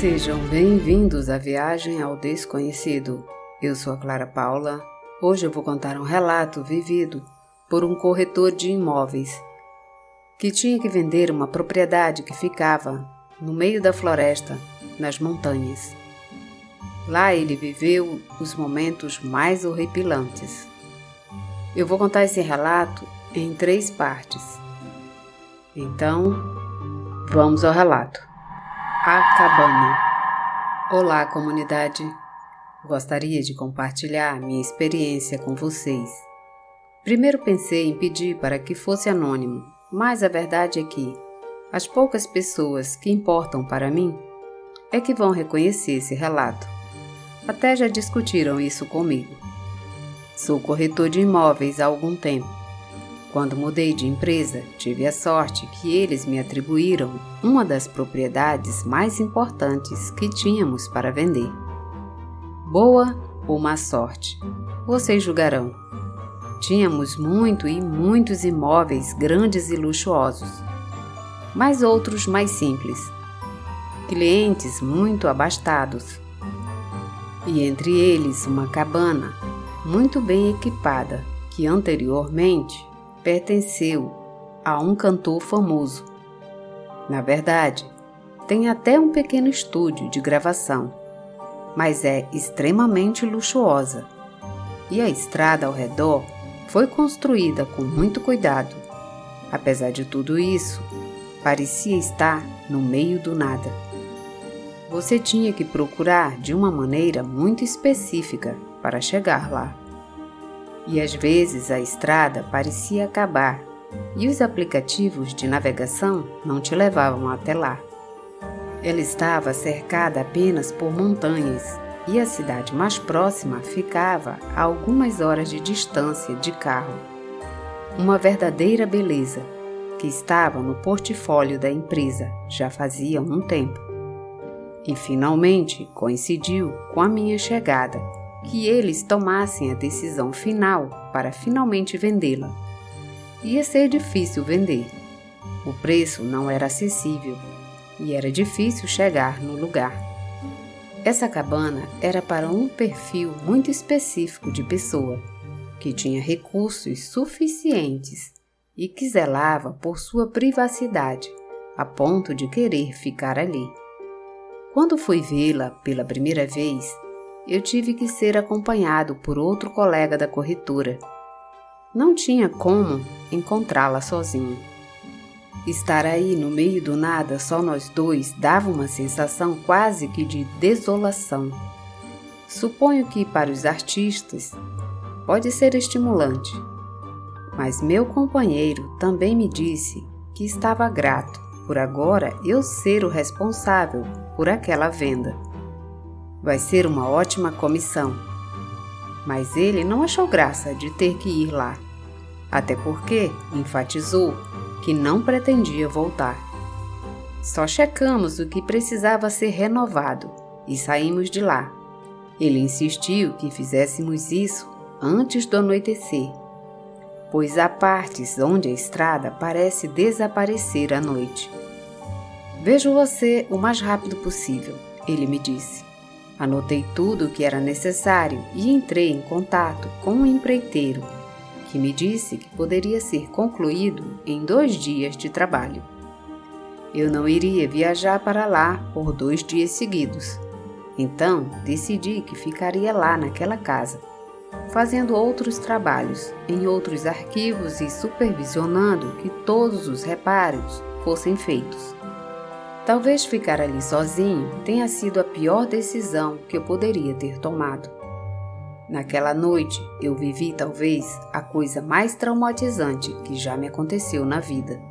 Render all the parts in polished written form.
Sejam bem-vindos à viagem ao desconhecido. Eu sou a Clara Paula. Hoje eu vou contar um relato vivido por um corretor de imóveis que tinha que vender uma propriedade que ficava no meio da floresta, nas montanhas. Lá ele viveu os momentos mais horripilantes. Eu vou contar esse relato em 3 partes. Então, vamos ao relato. A cabana. Olá, comunidade. Gostaria de compartilhar minha experiência com vocês. Primeiro pensei em pedir para que fosse anônimo, mas a verdade é que as poucas pessoas que importam para mim é que vão reconhecer esse relato. Até já discutiram isso comigo. Sou corretor de imóveis há algum tempo. Quando mudei de empresa, tive a sorte que eles me atribuíram uma das propriedades mais importantes que tínhamos para vender. Boa ou má sorte? Vocês julgarão. Tínhamos muitos imóveis grandes e luxuosos, mas outros mais simples. Clientes muito abastados. E entre eles uma cabana muito bem equipada que anteriormente pertenceu a um cantor famoso. Na verdade, tem até um pequeno estúdio de gravação, mas é extremamente luxuosa. E a estrada ao redor foi construída com muito cuidado. Apesar de tudo isso, parecia estar no meio do nada. Você tinha que procurar de uma maneira muito específica para chegar lá. E às vezes a estrada parecia acabar e os aplicativos de navegação não te levavam até lá. Ela estava cercada apenas por montanhas e a cidade mais próxima ficava a algumas horas de distância de carro. Uma verdadeira beleza que estava no portfólio da empresa já fazia um tempo. E finalmente coincidiu com a minha chegada que eles tomassem a decisão final para finalmente vendê-la. Ia ser difícil vender. O preço não era acessível e era difícil chegar no lugar. Essa cabana era para um perfil muito específico de pessoa, que tinha recursos suficientes e que zelava por sua privacidade, a ponto de querer ficar ali. Quando fui vê-la pela primeira vez, eu tive que ser acompanhado por outro colega da corretora. Não tinha como encontrá-la sozinho. Estar aí no meio do nada, só nós dois, dava uma sensação quase que de desolação. Suponho que para os artistas pode ser estimulante, mas meu companheiro também me disse que estava grato por agora eu ser o responsável por aquela venda. Vai ser uma ótima comissão. Mas ele não achou graça de ter que ir lá, até porque enfatizou que não pretendia voltar. Só checamos o que precisava ser renovado e saímos de lá. Ele insistiu que fizéssemos isso antes do anoitecer, pois há partes onde a estrada parece desaparecer à noite. Vejo você o mais rápido possível, ele me disse. Anotei tudo o que era necessário e entrei em contato com um empreiteiro, que me disse que poderia ser concluído em 2 dias de trabalho. Eu não iria viajar para lá por 2 dias seguidos, então decidi que ficaria lá naquela casa, fazendo outros trabalhos em outros arquivos e supervisionando que todos os reparos fossem feitos. Talvez ficar ali sozinho tenha sido a pior decisão que eu poderia ter tomado. Naquela noite, eu vivi talvez a coisa mais traumatizante que já me aconteceu na vida.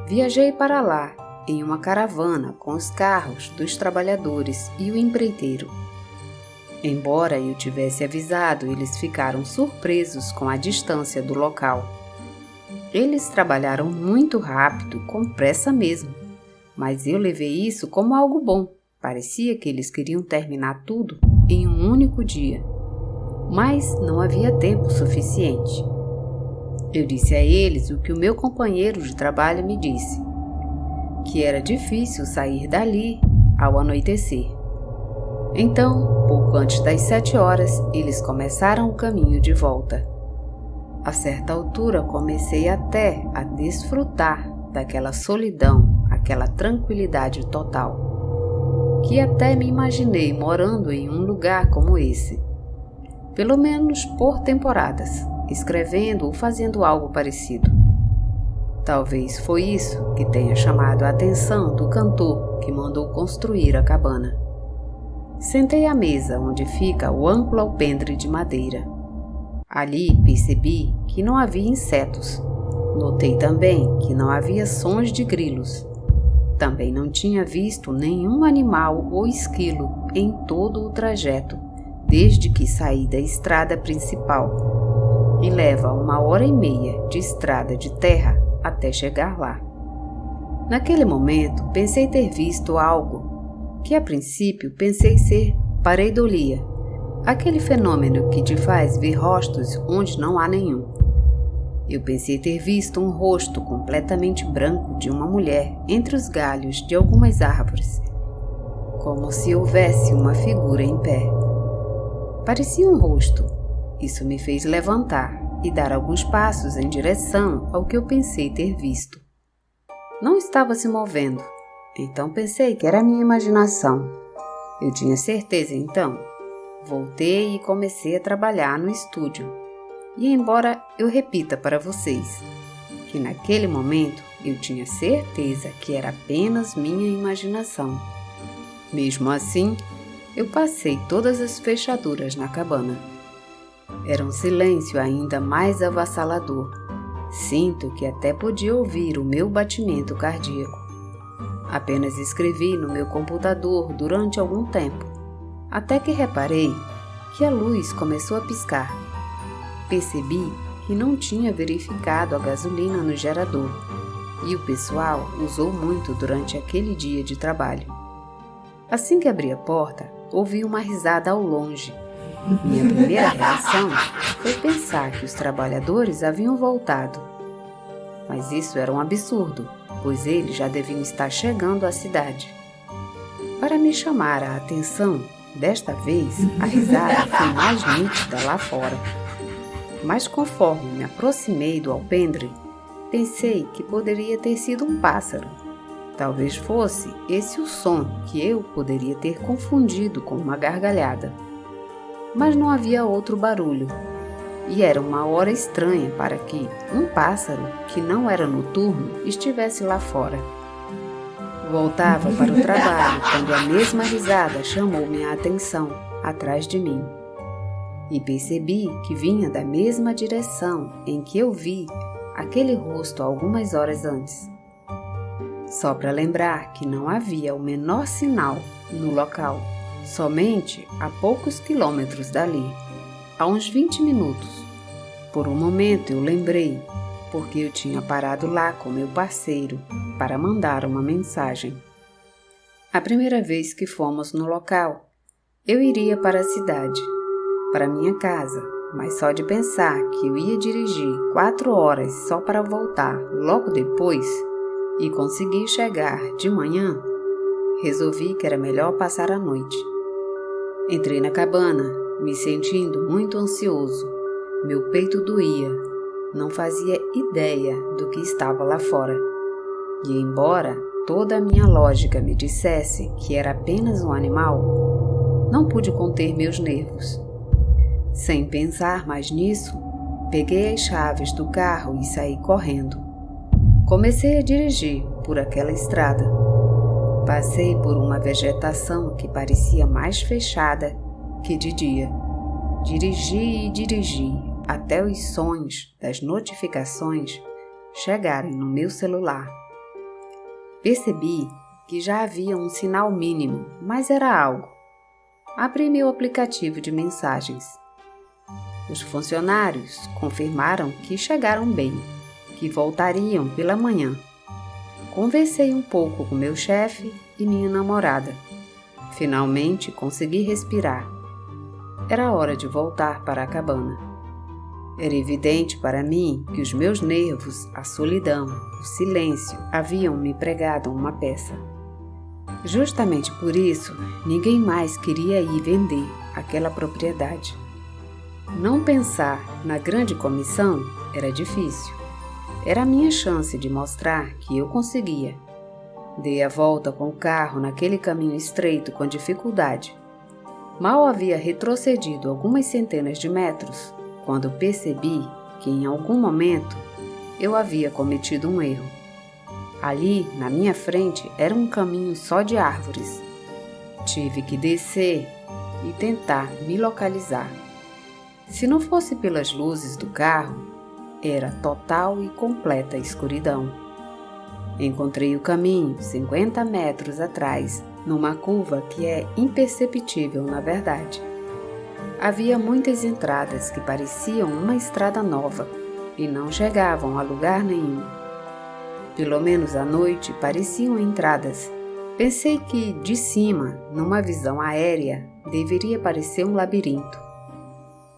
Viajei para lá em uma caravana com os carros dos trabalhadores e o empreiteiro. Embora eu tivesse avisado, eles ficaram surpresos com a distância do local. Eles trabalharam muito rápido, com pressa mesmo. Mas eu levei isso como algo bom. Parecia que eles queriam terminar tudo em um único dia. Mas não havia tempo suficiente. Eu disse a eles o que o meu companheiro de trabalho me disse, que era difícil sair dali ao anoitecer. Então, pouco antes das 7 horas, eles começaram o caminho de volta. A certa altura, comecei até a desfrutar daquela solidão, aquela tranquilidade total, que até me imaginei morando em um lugar como esse, pelo menos por temporadas, escrevendo ou fazendo algo parecido. Talvez foi isso que tenha chamado a atenção do cantor que mandou construir a cabana. Sentei à mesa onde fica o amplo alpendre de madeira. Ali percebi que não havia insetos. Notei também que não havia sons de grilos. Também não tinha visto nenhum animal ou esquilo em todo o trajeto, desde que saí da estrada principal. E leva 1h30 de estrada de terra até chegar lá. Naquele momento, pensei ter visto algo que a princípio pensei ser pareidolia, aquele fenômeno que te faz ver rostos onde não há nenhum. Eu pensei ter visto um rosto completamente branco de uma mulher entre os galhos de algumas árvores, como se houvesse uma figura em pé. Parecia um rosto. Isso me fez levantar e dar alguns passos em direção ao que eu pensei ter visto. Não estava se movendo, então pensei que era minha imaginação. Eu tinha certeza então. Voltei e comecei a trabalhar no estúdio. E embora eu repita para vocês que naquele momento eu tinha certeza que era apenas minha imaginação, mesmo assim, eu passei todas as fechaduras na cabana. Era um silêncio ainda mais avassalador. Sinto que até podia ouvir o meu batimento cardíaco. Apenas escrevi no meu computador durante algum tempo, até que reparei que a luz começou a piscar. Percebi que não tinha verificado a gasolina no gerador e o pessoal usou muito durante aquele dia de trabalho. Assim que abri a porta, ouvi uma risada ao longe. Minha primeira reação foi pensar que os trabalhadores haviam voltado. Mas isso era um absurdo, pois eles já deviam estar chegando à cidade. Para me chamar a atenção, desta vez a risada foi mais nítida lá fora. Mas conforme me aproximei do alpendre, pensei que poderia ter sido um pássaro. Talvez fosse esse o som que eu poderia ter confundido com uma gargalhada. Mas não havia outro barulho, e era uma hora estranha para que um pássaro, que não era noturno, estivesse lá fora. Voltava para o trabalho quando a mesma risada chamou minha atenção, atrás de mim. E percebi que vinha da mesma direção em que eu vi aquele rosto algumas horas antes. Só para lembrar que não havia o menor sinal no local, somente a poucos quilômetros dali, a uns 20 minutos. Por um momento eu lembrei, porque eu tinha parado lá com meu parceiro para mandar uma mensagem. A primeira vez que fomos no local, eu iria para a cidade, para minha casa, mas só de pensar que eu ia dirigir 4 horas só para voltar logo depois e conseguir chegar de manhã, resolvi que era melhor passar a noite. Entrei na cabana, me sentindo muito ansioso. Meu peito doía, não fazia ideia do que estava lá fora. E embora toda a minha lógica me dissesse que era apenas um animal, não pude conter meus nervos. Sem pensar mais nisso, peguei as chaves do carro e saí correndo. Comecei a dirigir por aquela estrada. Passei por uma vegetação que parecia mais fechada que de dia. Dirigi e dirigi até os sons das notificações chegarem no meu celular. Percebi que já havia um sinal mínimo, mas era algo. Abri meu aplicativo de mensagens. Os funcionários confirmaram que chegaram bem, que voltariam pela manhã. Conversei um pouco com meu chefe e minha namorada. Finalmente consegui respirar. Era hora de voltar para a cabana. Era evidente para mim que os meus nervos, a solidão, o silêncio haviam me pregado uma peça. Justamente por isso, ninguém mais queria ir vender aquela propriedade. Não pensar na grande comissão era difícil. Era a minha chance de mostrar que eu conseguia. Dei a volta com o carro naquele caminho estreito com dificuldade. Mal havia retrocedido algumas centenas de metros, quando percebi que em algum momento eu havia cometido um erro. Ali, na minha frente, era um caminho só de árvores. Tive que descer e tentar me localizar. Se não fosse pelas luzes do carro, era total e completa escuridão. Encontrei o caminho 50 metros atrás, numa curva que é imperceptível na verdade. Havia muitas entradas que pareciam uma estrada nova e não chegavam a lugar nenhum. Pelo menos à noite pareciam entradas. Pensei que, de cima, numa visão aérea, deveria parecer um labirinto.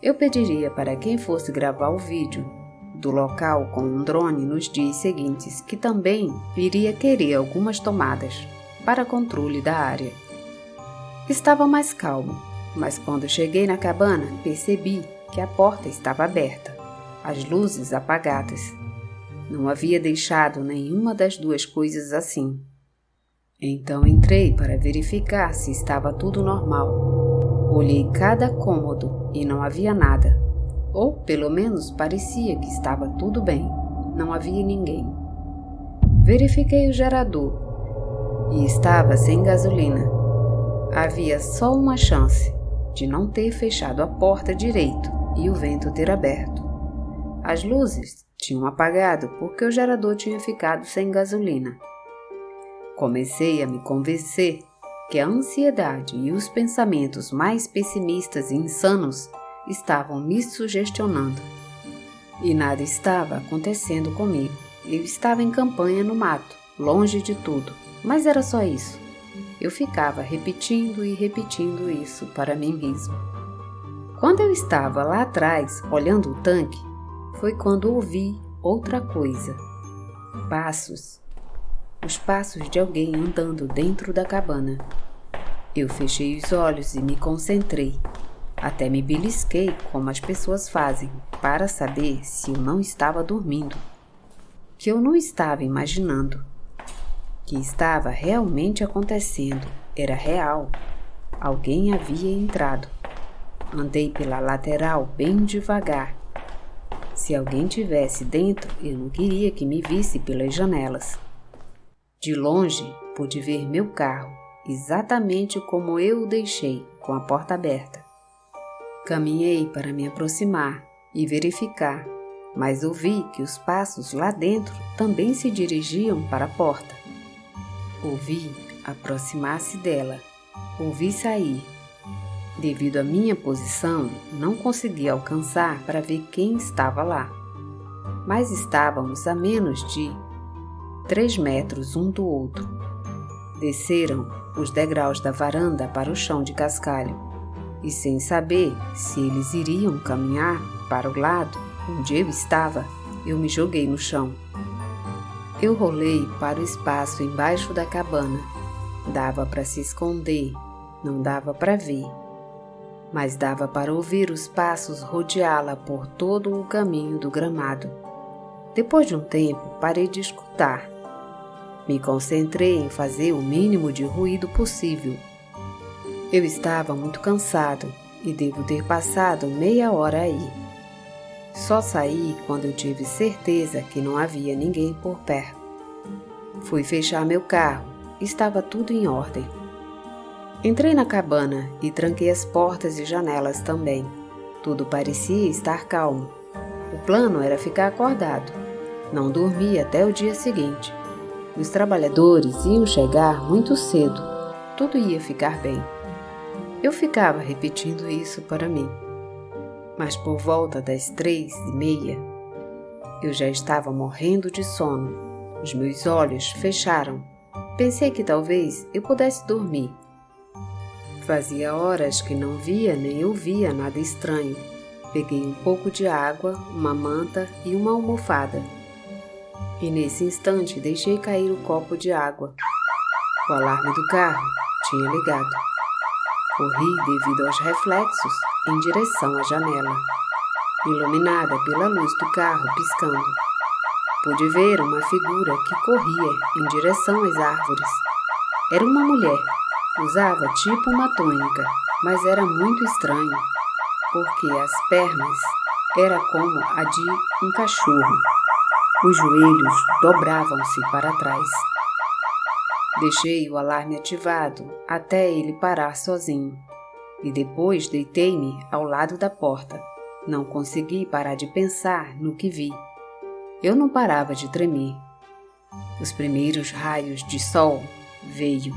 Eu pediria para quem fosse gravar o vídeo do local com um drone nos dias seguintes, que também iria querer algumas tomadas para controle da área. Estava mais calmo, mas quando cheguei na cabana, percebi que a porta estava aberta, as luzes apagadas. Não havia deixado nenhuma das duas coisas assim. Então entrei para verificar se estava tudo normal. Olhei cada cômodo e não havia nada. Ou, pelo menos, parecia que estava tudo bem. Não havia ninguém. Verifiquei o gerador e estava sem gasolina. Havia só uma chance de não ter fechado a porta direito e o vento ter aberto. As luzes tinham apagado porque o gerador tinha ficado sem gasolina. Comecei a me convencer que a ansiedade e os pensamentos mais pessimistas e insanos estavam me sugestionando. E nada estava acontecendo comigo. Eu estava em campanha no mato, longe de tudo, mas era só isso. Eu ficava repetindo e repetindo isso para mim mesmo. Quando eu estava lá atrás, olhando o tanque, foi quando ouvi outra coisa. Passos. Os passos de alguém andando dentro da cabana. Eu fechei os olhos e me concentrei. Até me belisquei como as pessoas fazem, para saber se eu não estava dormindo. Que eu não estava imaginando. Que estava realmente acontecendo. Era real. Alguém havia entrado. Andei pela lateral bem devagar. Se alguém tivesse dentro, eu não queria que me visse pelas janelas. De longe, pude ver meu carro, exatamente como eu o deixei, com a porta aberta. Caminhei para me aproximar e verificar, mas ouvi que os passos lá dentro também se dirigiam para a porta. Ouvi aproximar-se dela, ouvi sair. Devido à minha posição, não consegui alcançar para ver quem estava lá. Mas estávamos a menos de 3 metros um do outro. Desceram os degraus da varanda para o chão de cascalho, e sem saber se eles iriam caminhar para o lado onde eu estava, eu me joguei no chão. Eu rolei para o espaço embaixo da cabana. Dava para se esconder, não dava para ver, mas dava para ouvir os passos rodeá-la por todo o caminho do gramado. Depois de um tempo, parei de escutar. Me concentrei em fazer o mínimo de ruído possível. Eu estava muito cansado e devo ter passado meia hora aí. Só saí quando eu tive certeza que não havia ninguém por perto. Fui fechar meu carro, estava tudo em ordem. Entrei na cabana e tranquei as portas e janelas também. Tudo parecia estar calmo. O plano era ficar acordado. Não dormi até o dia seguinte. Os trabalhadores iam chegar muito cedo. Tudo ia ficar bem. Eu ficava repetindo isso para mim. Mas por volta das 3:30, eu já estava morrendo de sono. Os meus olhos fecharam. Pensei que talvez eu pudesse dormir. Fazia horas que não via nem ouvia nada estranho. Peguei um pouco de água, uma manta e uma almofada. E nesse instante deixei cair o copo de água. O alarme do carro tinha ligado. Corri devido aos reflexos em direção à janela, iluminada pela luz do carro piscando. Pude ver uma figura que corria em direção às árvores. Era uma mulher. Usava tipo uma túnica, mas era muito estranho, porque as pernas eram como a de um cachorro. Os joelhos dobravam-se para trás. Deixei o alarme ativado até ele parar sozinho e depois deitei-me ao lado da porta. Não consegui parar de pensar no que vi. Eu não parava de tremer. Os primeiros raios de sol veio.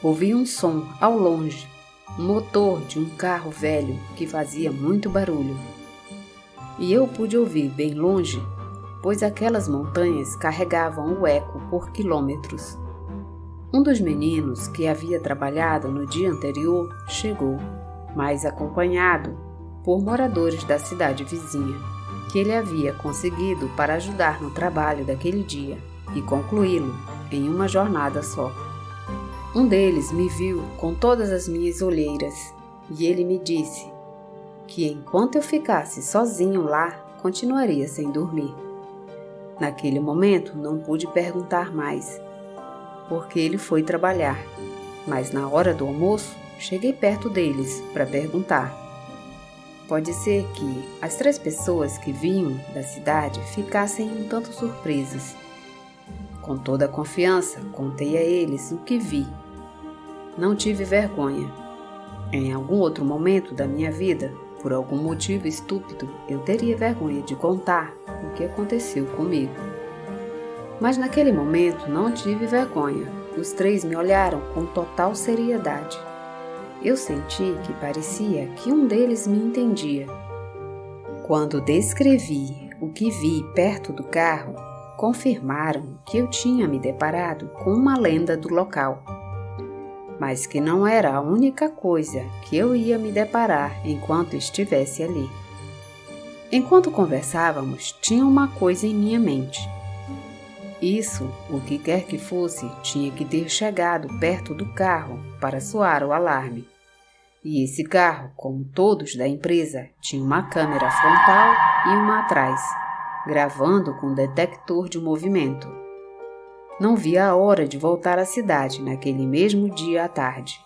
Ouvi um som ao longe, um motor de um carro velho que fazia muito barulho. E eu pude ouvir bem longe, pois aquelas montanhas carregavam o eco por quilômetros. Um dos meninos que havia trabalhado no dia anterior chegou, mas acompanhado por moradores da cidade vizinha, que ele havia conseguido para ajudar no trabalho daquele dia e concluí-lo em uma jornada só. Um deles me viu com todas as minhas olheiras e ele me disse que enquanto eu ficasse sozinho lá, continuaria sem dormir. Naquele momento não pude perguntar mais, porque ele foi trabalhar, mas na hora do almoço cheguei perto deles para perguntar. Pode ser que as 3 pessoas que vinham da cidade ficassem um tanto surpresas. Com toda a confiança, contei a eles o que vi. Não tive vergonha. Em algum outro momento da minha vida, por algum motivo estúpido, eu teria vergonha de contar o que aconteceu comigo. Mas naquele momento não tive vergonha. Os 3 me olharam com total seriedade. Eu senti que parecia que um deles me entendia. Quando descrevi o que vi perto do carro, confirmaram que eu tinha me deparado com uma lenda do local, mas que não era a única coisa que eu ia me deparar enquanto estivesse ali. Enquanto conversávamos, tinha uma coisa em minha mente. Isso, o que quer que fosse, tinha que ter chegado perto do carro para soar o alarme. E esse carro, como todos da empresa, tinha uma câmera frontal e uma atrás, gravando com detector de movimento. Não vi a hora de voltar à cidade naquele mesmo dia à tarde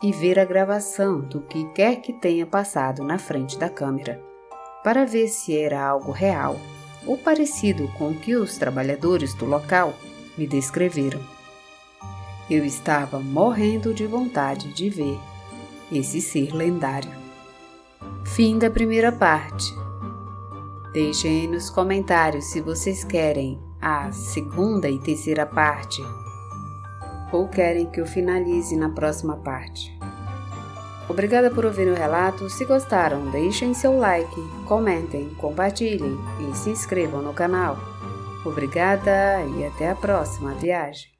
e ver a gravação do que quer que tenha passado na frente da câmera, para ver se era algo real ou parecido com o que os trabalhadores do local me descreveram. Eu estava morrendo de vontade de ver esse ser lendário. Fim da primeira parte. Deixem aí nos comentários se vocês querem a segunda e terceira parte ou querem que eu finalize na próxima parte. Obrigada por ouvir o relato. Se gostaram, deixem seu like, comentem, compartilhem e se inscrevam no canal. Obrigada e até a próxima viagem.